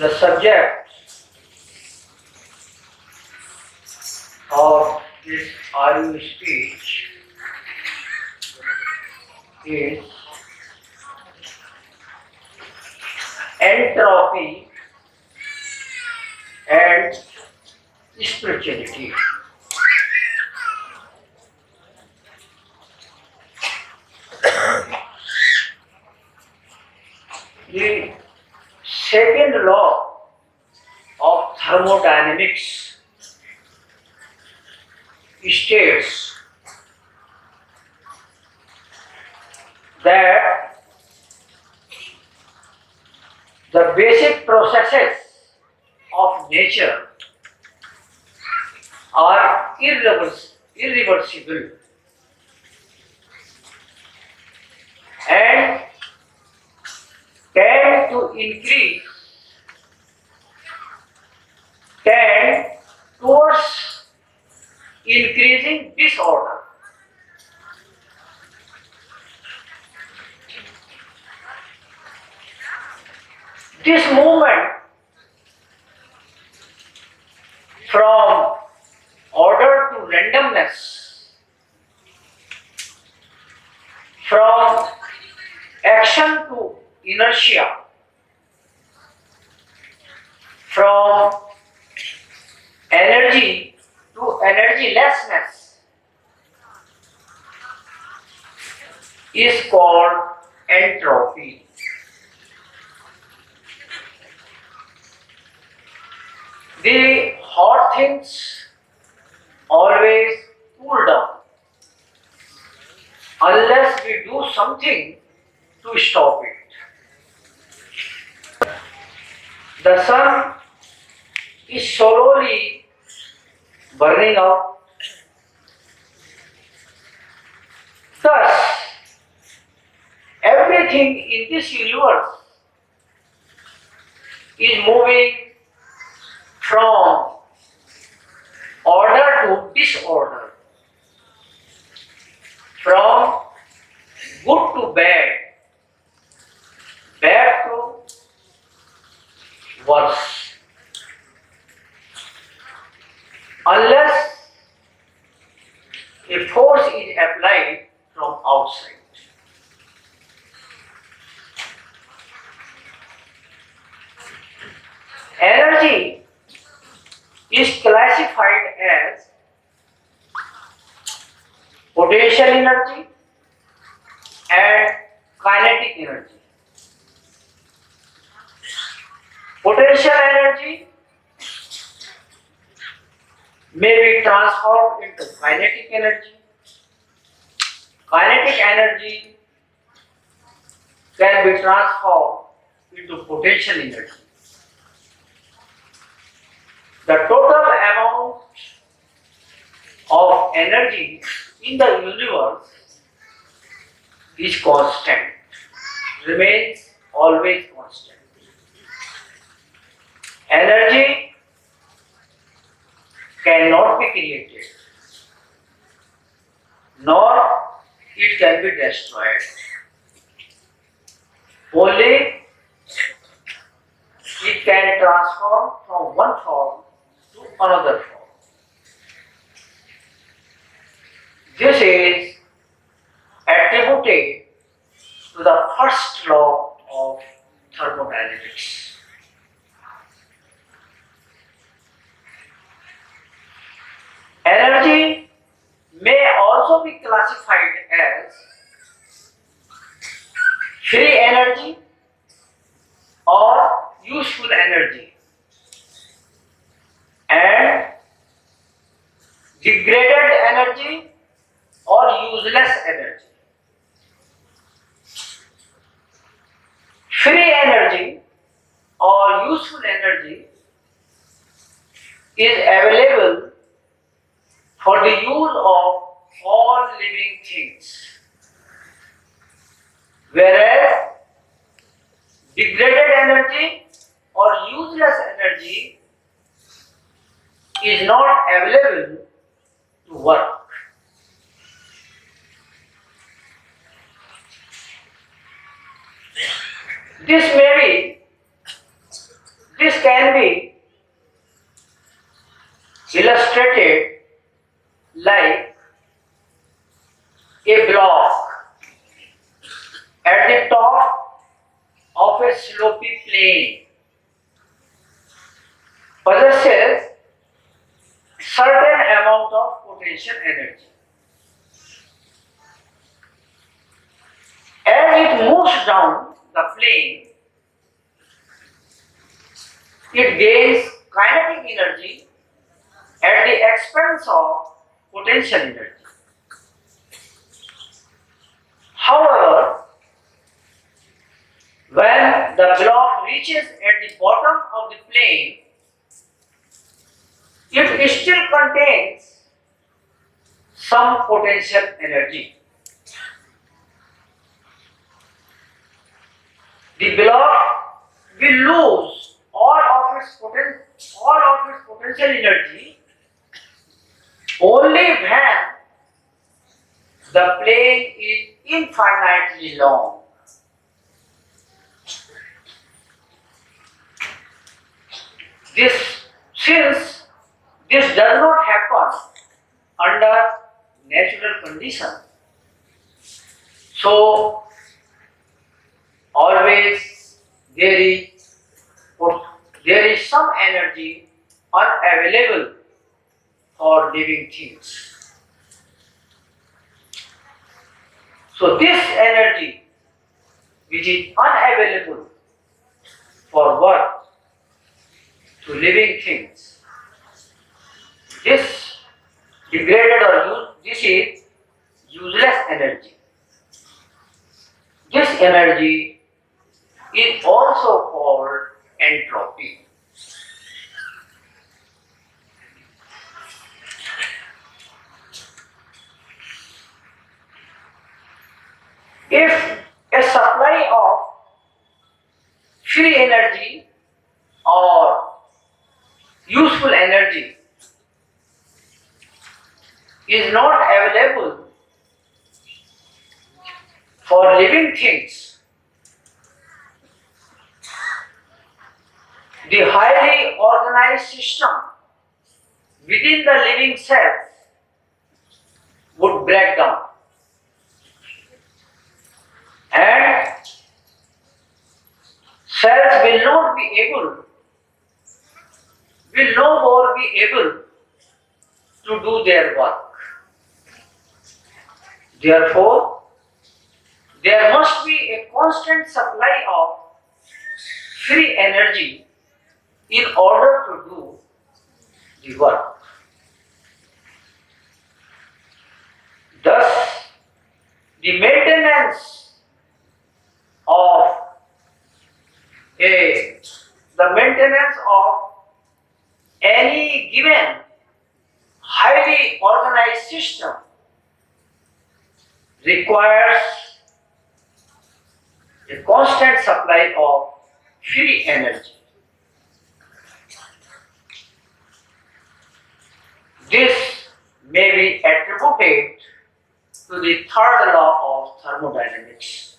The subject of this audio speech is entropy and spirituality. The second law of thermodynamics states that the basic processes of nature are irreversible and tend towards increasing disorder. This movement from order to randomness, from action to inertia, from energy to energylessness is called entropy. The hot things always cool down unless we do something to stop it. The sun is slowly burning out. Thus, everything in this universe is moving from order to disorder, from good to bad, bad to worse, unless a force is applied from outside. Energy is classified as potential energy and kinetic energy. Potential energy may be transformed into kinetic energy. Kinetic energy can be transformed into potential energy. The total amount of energy in the universe is constant, remains always constant. Energy cannot be created, nor it can be destroyed. Only it can transform from one form to another form. This is attributed to the first law of thermodynamics. Energy may also be classified as free energy or useful energy and degraded energy or useless energy. Free energy or useful energy is available for the use of all living things, whereas degraded energy or useless energy is not available to work. This top of a slopy plain possesses certain amount of potential energy. As it moves down the plane, it gains kinetic energy at the expense of potential energy. However, when the block reaches at the bottom of the plane, it still contains some potential energy. The block will lose all of its potential energy only when the plane is infinitely long. Since this does not happen under natural conditions, so always there is some energy unavailable for living things. So this energy which is unavailable for work to living things, this is useless energy. This energy is also called entropy. If a supply of free energy or useful energy is not available for living things, the highly organized system within the living cells would break down, and cells will no more be able to do their work. Therefore, there must be a constant supply of free energy in order to do the work. Thus, the maintenance of any given highly organized system requires a constant supply of free energy. This may be attributed to the third law of thermodynamics.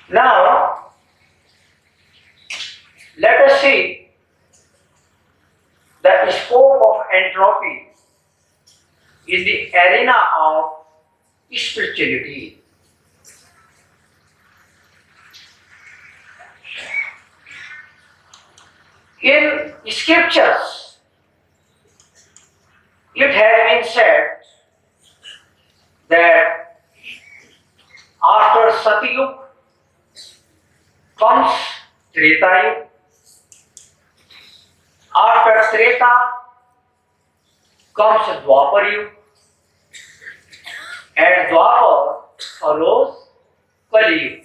Now, let us see the scope of entropy in the arena of spirituality. In scriptures, it has been said that after Satyug comes Treta Yuga. After Treta comes Dwapar Yuga, and Dwapar follows Kali Yuga.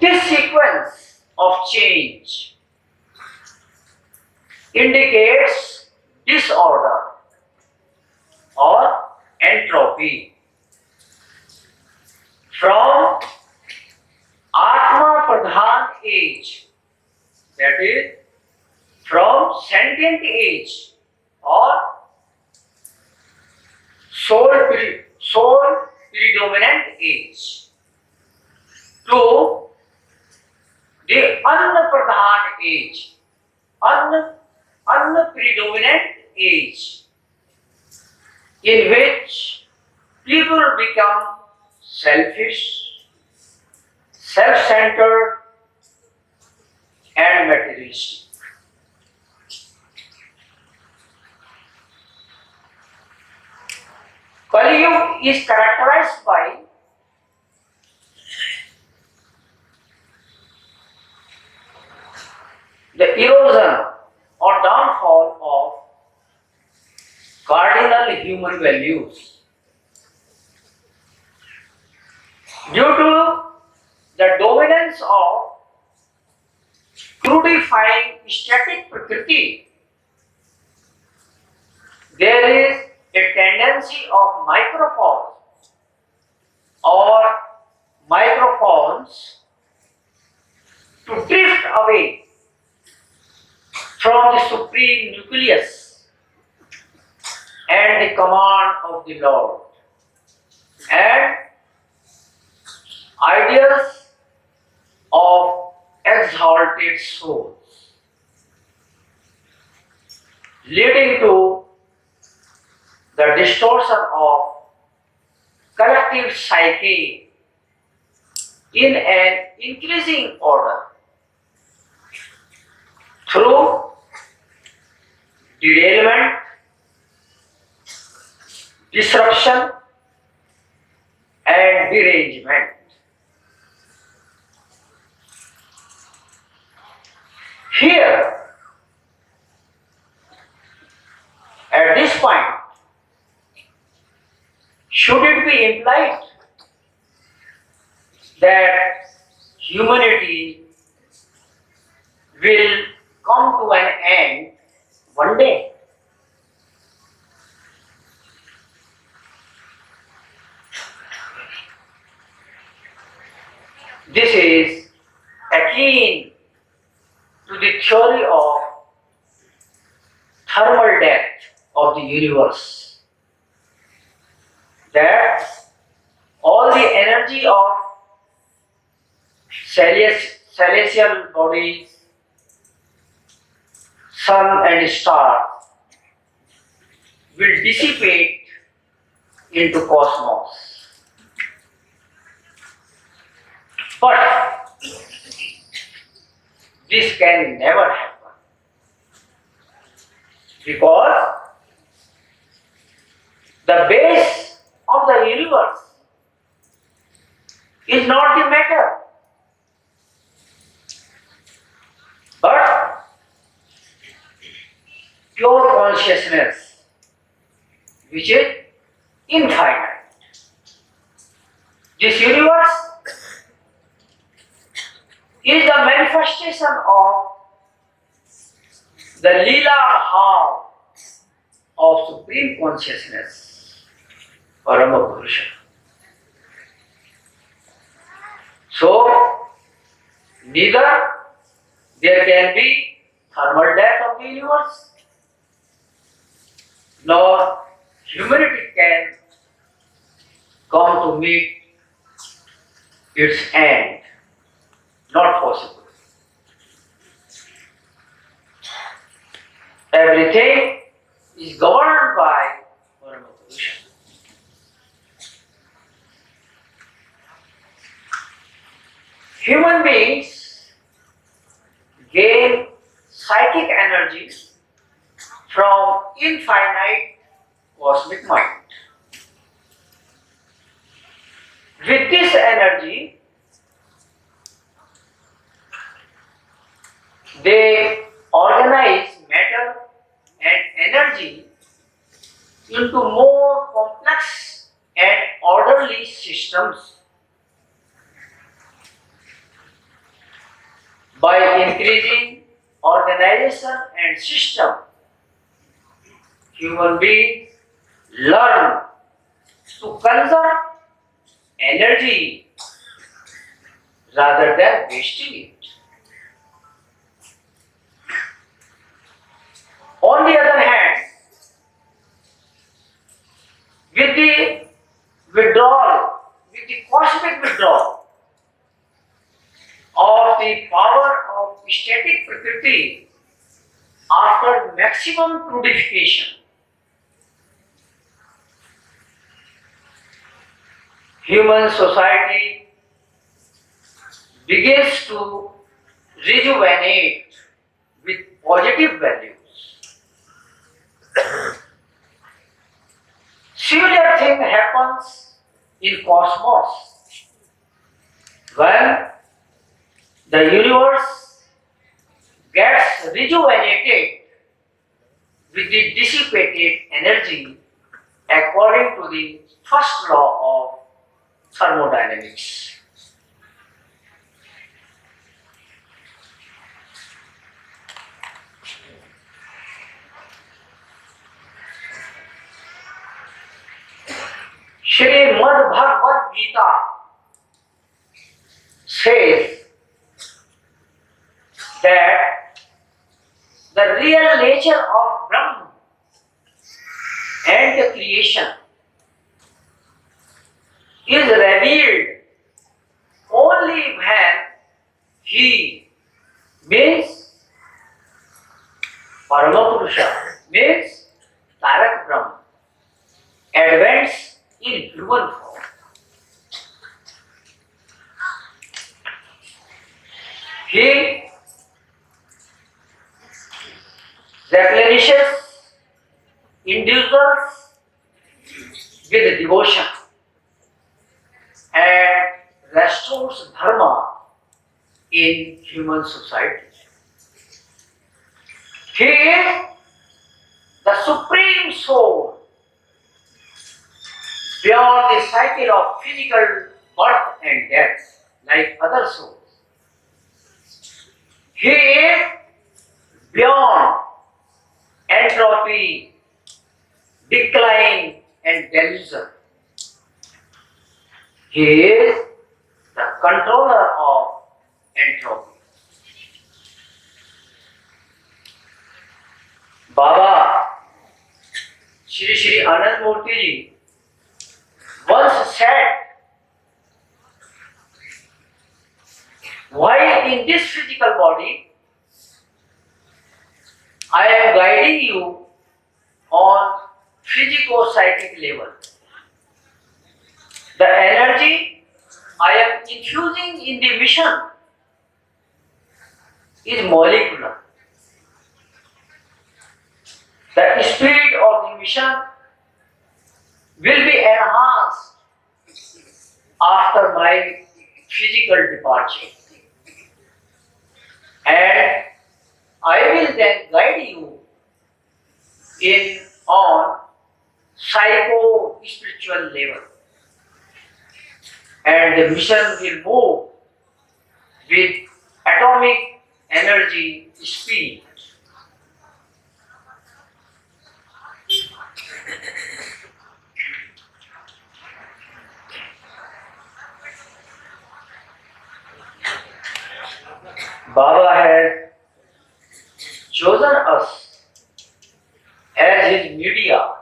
This sequence of change indicates disorder or entropy. From Atma Pradhan age, that is, from sentient age or soul predominant age, to the Anna Pradhan age unpredominant age in which people become selfish, self-centered, and materialistic. Kali Yuga is characterized by the erosion or downfall of cardinal human values due to the dominance of crudifying static prakriti. There is a tendency of microphones or microphones to drift away from the supreme nucleus and the command of the Lord, and ideas of exalted souls, leading to the distortion of collective psyche in an increasing order through derailment, disruption, and derangement. Here, at this point, should it be implied that humanity will come to an end one day? This is akin to the theory of thermal death of the universe, that all the energy of celestial bodies, sun and stars will dissipate into cosmos. But this can never happen, because the base of the universe is not the matter, but pure consciousness, which is infinite. This universe is the manifestation of the Leela Maha of Supreme Consciousness, Parama Purusha. So, neither there can be thermal death of the universe, nor humanity can come to meet its end. Not possible. Everything is governed by Dharma. Human beings gain psychic energy from infinite cosmic mind. With this energy, they organize matter and energy into more complex and orderly systems. By increasing organization and system, human beings learn to conserve energy rather than wasting it. On the other hand, with the cosmic withdrawal of the power of static prakriti, after maximum purification, human society begins to rejuvenate with positive values. Similar thing happens in cosmos when the universe gets rejuvenated with the dissipated energy according to the first law of thermodynamics. Srimad Bhagavad Gita says that the real nature of Brahman and the creation is revealed only when he means Paramapurusha, means Tarak Brahman, advents in human form. He replenishes individuals with devotion and restores Dharma in human society. He is the supreme soul beyond the cycle of physical birth and death like other souls. He is beyond entropy, decline and delusion. He is the controller of entropy. Baba Shri Anand Murti ji once said, while in this physical body, I am guiding you on physico-psychic level. The energy I am infusing in the mission is molecular. The speed of the mission will be enhanced after my physical departure. And I will then guide you in on psycho-spiritual level. And the mission will move with atomic energy speed. Baba has chosen us as his media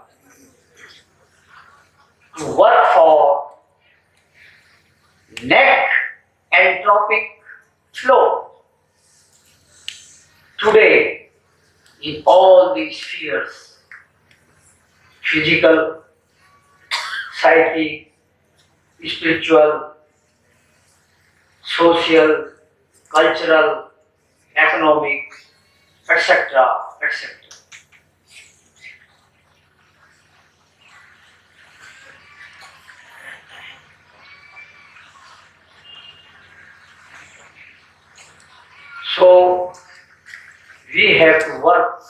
to work for net entropic flow. Today, in all these spheres, physical, psychic, spiritual, social, cultural, economic, etc., etc. So, we have to work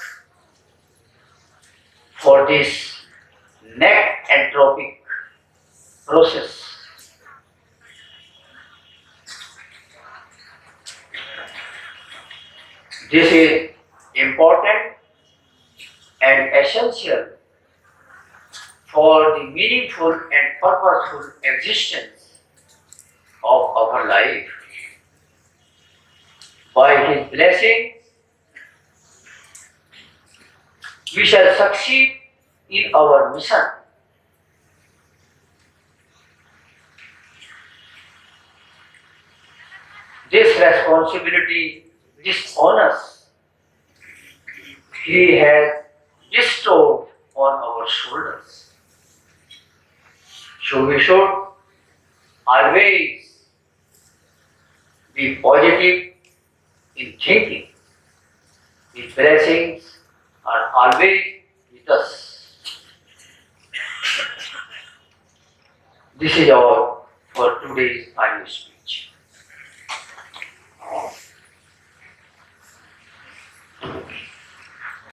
for this net entropic process. This is important and essential for the meaningful and purposeful existence of our life. By His blessing, we shall succeed in our mission. This responsibility, this onus He has bestowed on our shoulders. So we should always be positive in thinking. His blessings are always with us. This is all for today's annual speech.